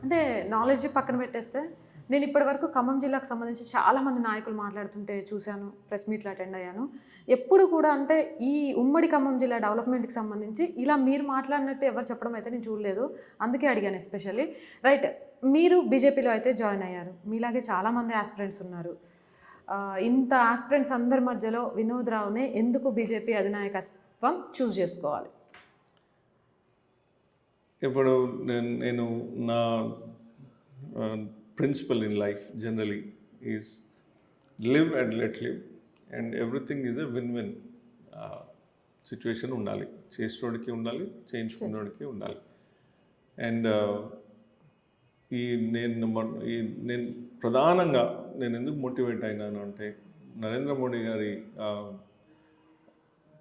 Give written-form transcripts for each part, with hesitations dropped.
అంటే నాలెడ్జ్ పక్కన పెట్టేస్తే నేను ఇప్పటివరకు ఖమ్మం జిల్లాకు సంబంధించి చాలామంది నాయకులు మాట్లాడుతుంటే చూశాను, ప్రెస్ మీట్లు అటెండ్ అయ్యాను. ఎప్పుడు కూడా అంటే ఈ ఉమ్మడి ఖమ్మం జిల్లా డెవలప్మెంట్కి సంబంధించి ఇలా మీరు మాట్లాడినట్టు ఎవరు చెప్పడం అయితే నేను చూడలేదు. అందుకే అడిగాను ఎస్పెషల్లీ. రైట్, మీరు బీజేపీలో అయితే జాయిన్ అయ్యారు, మీలాగే చాలామంది ఆస్పిరెంట్స్ ఉన్నారు. ఇంత ఆస్పిరెంట్స్ అందరి మధ్యలో వినోద్ రావునే ఎందుకు బీజేపీ అధినాయకత్వం చూస్ చేసుకోవాలి? ఇప్పుడు నేను నా principle in life generally is live and let live, and everything is a win-win situation ఉండాలి. చేసేటోడికి ఉండాలి, చేయించుకున్నోడికి ఉండాలి. అండ్ నేను ప్రధానంగా నేను ఎందుకు మోటివేట్ అయినాను అంటే నరేంద్ర మోడీ గారి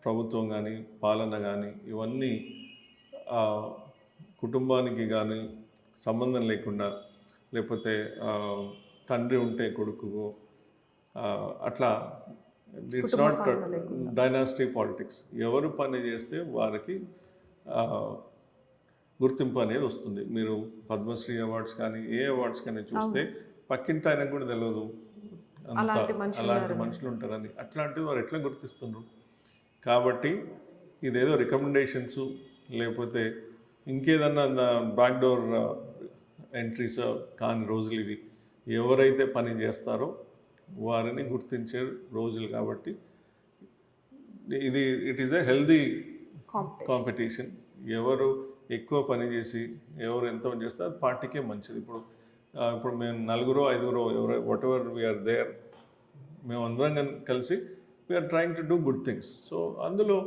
ప్రభుత్వం కానీ పాలన కానీ ఇవన్నీ కుటుంబానికి కానీ సంబంధం లేకుండా, లేకపోతే తండ్రి ఉంటే కొడుకు అట్లా, ఇట్స్ నాట్ డైనాసిటీ పాలిటిక్స్. ఎవరు పని చేస్తే వారికి గుర్తింపు అనేది వస్తుంది. మీరు పద్మశ్రీ అవార్డ్స్ కానీ ఏ అవార్డ్స్ కానీ చూస్తే పక్కింటి ఆయనకు కూడా తెలియదు అలాంటి మనుషులు ఉంటారని. అట్లాంటివి వారు ఎట్లా గుర్తిస్తున్నారు? కాబట్టి ఇదేదో రికమెండేషన్స్ లేకపోతే ఇంకేదన్నా బ్యాక్డోర్ ఎంట్రీస్ కాని రోజులు ఇవి. ఎవరైతే పని చేస్తారో వారిని గుర్తించే రోజులు. కాబట్టి it is a healthy competition. ఎవరు ఎక్కువ పని చేసి ఎవరు ఎంత పని చేస్తే అది పార్టీకే మంచిది. ఇప్పుడు మేము 4-5 ఎవరు వాట్ ఎవర్ వీఆర్ దేర్, మేము అందరం కలిసి we are trying to do good things. So అందులో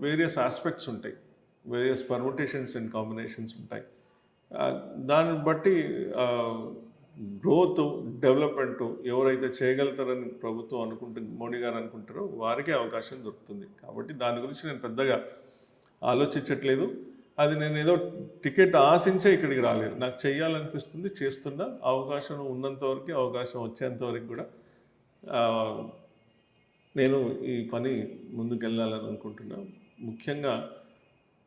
వేరియస్ ఆస్పెక్ట్స్ ఉంటాయి, వేరియస్ పర్ముటేషన్స్ అండ్ కాంబినేషన్స్ ఉంటాయి. దాన్ని బట్టి గ్రోత్ డెవలప్మెంట్ ఎవరైతే చేయగలుగుతారని ప్రభుత్వం మోడీ గారు అనుకుంటారో వారికే అవకాశం దొరుకుతుంది. కాబట్టి దాని గురించి నేను పెద్దగా ఆలోచించట్లేదు. అది నేను ఏదో టికెట్ ఆశించే ఇక్కడికి రాలేదు. నాకు చేయాలనిపిస్తుంది, చేస్తున్నా. అవకాశం ఉన్నంత వరకు, అవకాశం వచ్చేంత వరకు కూడా నేను ఈ పని ముందుకు వెళ్ళాలని అనుకుంటున్నాను. ముఖ్యంగా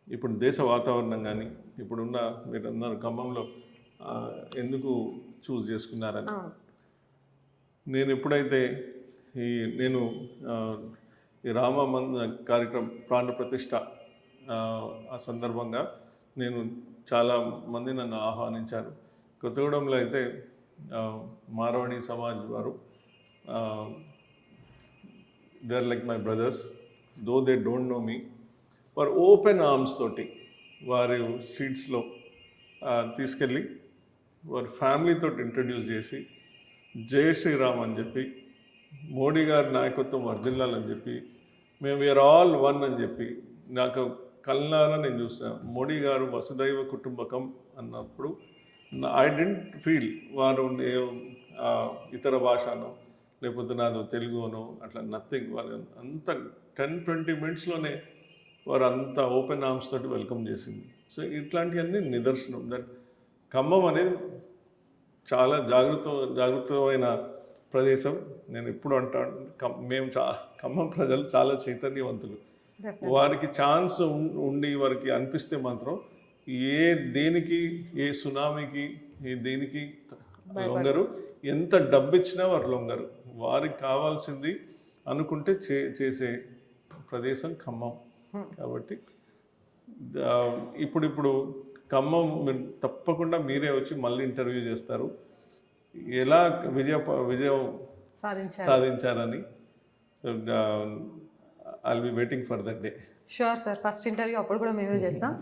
ఇప్పుడు దేశ వాతావరణం కానీ, ఇప్పుడున్న మీరు అన్నారు ఖమ్మంలో ఎందుకు చూస్ చేసుకున్నారని. నేను ఎప్పుడైతే నేను ఈ రామ కార్యక్రమం ప్రాణ ప్రతిష్ఠ ఆ సందర్భంగా నేను చాలామంది నన్ను ఆహ్వానించారు. కొత్తగూడెంలో అయితే మార్వాడి సమాజ్ వారు, they are like my brothers, though they don't know me, వారు ఓపెన్ ఆర్మ్స్ తోటి వారి స్ట్రీట్స్లో తీసుకెళ్ళి వారి ఫ్యామిలీతో ఇంట్రడ్యూస్ చేసి జై శ్రీరామ్ అని చెప్పి, మోడీ గారి నాయకత్వం వర్ధిల్లాలని చెప్పి, మేము వీఆర్ ఆల్ వన్ అని చెప్పి, నాకు కల్నారా నేను చూసాను. మోడీ గారు వసుదైవ కుటుంబకం అన్నప్పుడు ఐ డెంట్ ఫీల్ వారు ఇతర భాషనో లేకపోతే నాదో తెలుగునో అట్లా నథింగ్. వాళ్ళు అంత 10-20 మినిట్స్లోనే వారు అంత ఓపెన్ ఆర్మ్స్ తోటి వెల్కమ్ చేసింది. సో ఇట్లాంటివన్నీ నిదర్శనం దట్ ఖమ్మం అనేది చాలా జాగృతమైన ప్రదేశం. నేను ఎప్పుడు అంటాను, మేము ఖమ్మం ప్రజలు చాలా చైతన్యవంతులు. వారికి ఛాన్స్ ఉండి వారికి అనిపిస్తే మాత్రం దేనికి, ఏ సునామీకి, దేనికి లొంగరు. ఎంత డబ్బు ఇచ్చినా వారు లొంగరు. వారికి కావాల్సింది అనుకుంటే చేసే ప్రదేశం ఖమ్మం. కాబట్టి ఇప్పుడు ఖమ్మం తప్పకుండా మీరే వచ్చి మళ్ళీ ఇంటర్వ్యూ చేస్తారు, ఎలా విజయం సాధించారని. So I'll be waiting for that day. Sure sir, first interview అప్పుడు కూడా మేమే చేస్తాం.